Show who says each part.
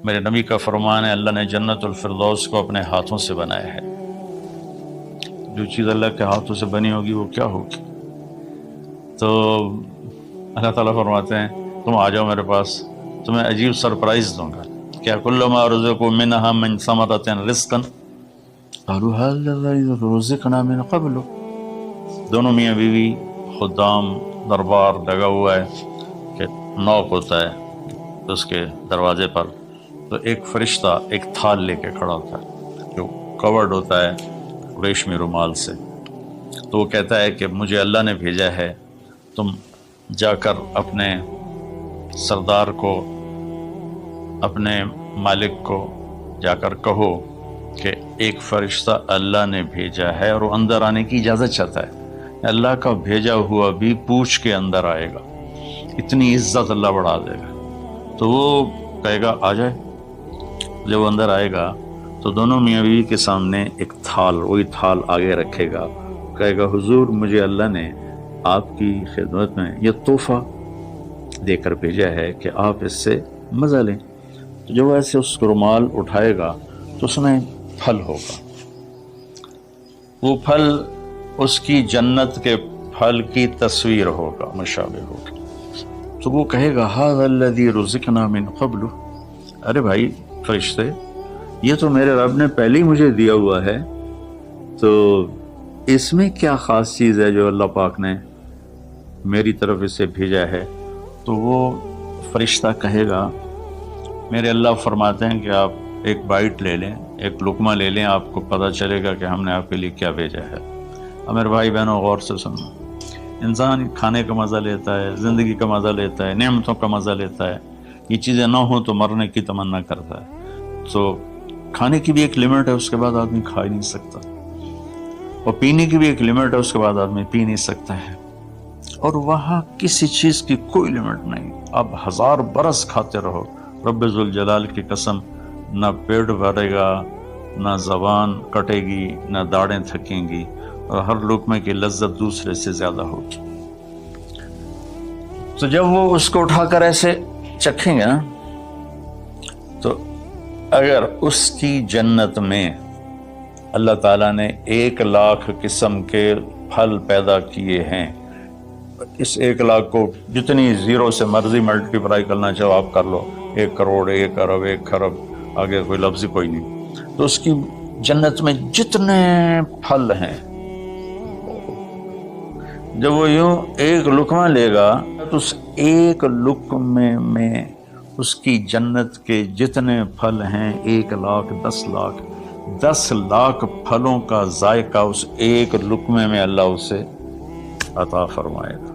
Speaker 1: میرے نبی کا فرمان ہے اللہ نے جنت الفردوس کو اپنے ہاتھوں سے بنایا ہے۔ جو چیز اللہ کے ہاتھوں سے بنی ہوگی وہ کیا ہوگی؟ تو اللہ تعالیٰ فرماتے ہیں تم آ جاؤ میرے پاس، تمہیں عجیب سرپرائز دوں گا۔ کیا کلما رزقوا منها من ثمرة رزقا قالوا هذا الذي رزقنا من قبل۔ دونوں میاں بیوی خدام دربار لگا ہوا ہے کہ نوک ہوتا ہے اس کے دروازے پر، تو ایک فرشتہ ایک تھال لے کے کھڑا ہوتا ہے جو کورڈ ہوتا ہے ریشمی رومال سے، تو وہ کہتا ہے کہ مجھے اللہ نے بھیجا ہے، تم جا کر اپنے سردار کو، اپنے مالک کو جا کر کہو کہ ایک فرشتہ اللہ نے بھیجا ہے اور وہ اندر آنے کی اجازت چاہتا ہے۔ اللہ کا بھیجا ہوا بھی پوچھ کے اندر آئے گا، اتنی عزت اللہ بڑھا دے گا۔ تو وہ کہے گا آ جائے۔ جب وہ اندر آئے گا تو دونوں میاں بیوی کے سامنے ایک تھال، وہی تھال آگے رکھے گا، کہے گا حضور مجھے اللہ نے آپ کی خدمت میں یہ تحفہ دے کر بھیجا ہے کہ آپ اس سے مزہ لیں۔ تو جب ایسے اس کو رومال اٹھائے گا تو اس میں پھل ہوگا، وہ پھل اس کی جنت کے پھل کی تصویر ہوگا، مشابہ ہوگا۔ تو وہ کہے گا ھذا الذی رزقنا من قبل، ارے بھائی فرشتے یہ تو میرے رب نے پہلے ہی مجھے دیا ہوا ہے، تو اس میں کیا خاص چیز ہے جو اللہ پاک نے میری طرف اسے بھیجا ہے؟ تو وہ فرشتہ کہے گا میرے اللہ فرماتے ہیں کہ آپ ایک بائٹ لے لیں، ایک لقمہ لے لیں، آپ کو پتہ چلے گا کہ ہم نے آپ کے لیے کیا بھیجا ہے۔ اب میرے بھائی بہنوں غور سے سنو، انسان کھانے کا مزہ لیتا ہے، زندگی کا مزہ لیتا ہے، نعمتوں کا مزہ لیتا ہے، یہ چیزیں نہ ہوں تو مرنے کی تمنا کرتا ہے۔ تو کھانے کی بھی ایک لمٹ ہے، اس کے بعد آدمی کھا ہی نہیں سکتا، اور پینے کی بھی ایک لمٹ ہے، اس کے بعد آدمی پی نہیں سکتا ہے، اور وہاں کسی چیز کی کوئی لمٹ نہیں، اب 1000 برس کھاتے رہو، رب ذوالجلال کی قسم نہ پیٹ بھرے گا، نہ زبان کٹے گی، نہ داڑیں تھکیں گی، اور ہر لقمے کی لذت دوسرے سے زیادہ ہوگی۔ تو جب وہ اس کو اٹھا کر ایسے چکھیں گے نا، تو اگر اس کی جنت میں اللہ تعالیٰ نے 1,00,000 قسم کے پھل پیدا کیے ہیں، اس 1,00,000 کو جتنی زیرو سے مرضی ملٹیپلائی کرنا چاہو آپ کر لو، 1 کروڑ، 1 ارب، 1 خرب، آگے کوئی لفظ کوئی نہیں، تو اس کی جنت میں جتنے پھل ہیں، جب وہ یوں ایک لقمہ لے گا تو اس ایک لقمے میں اس کی جنت کے جتنے پھل ہیں 1,00,000، 10,00,000، 10,00,000 پھلوں کا ذائقہ اس ایک لقمے میں اللہ اسے عطا فرمائے گا۔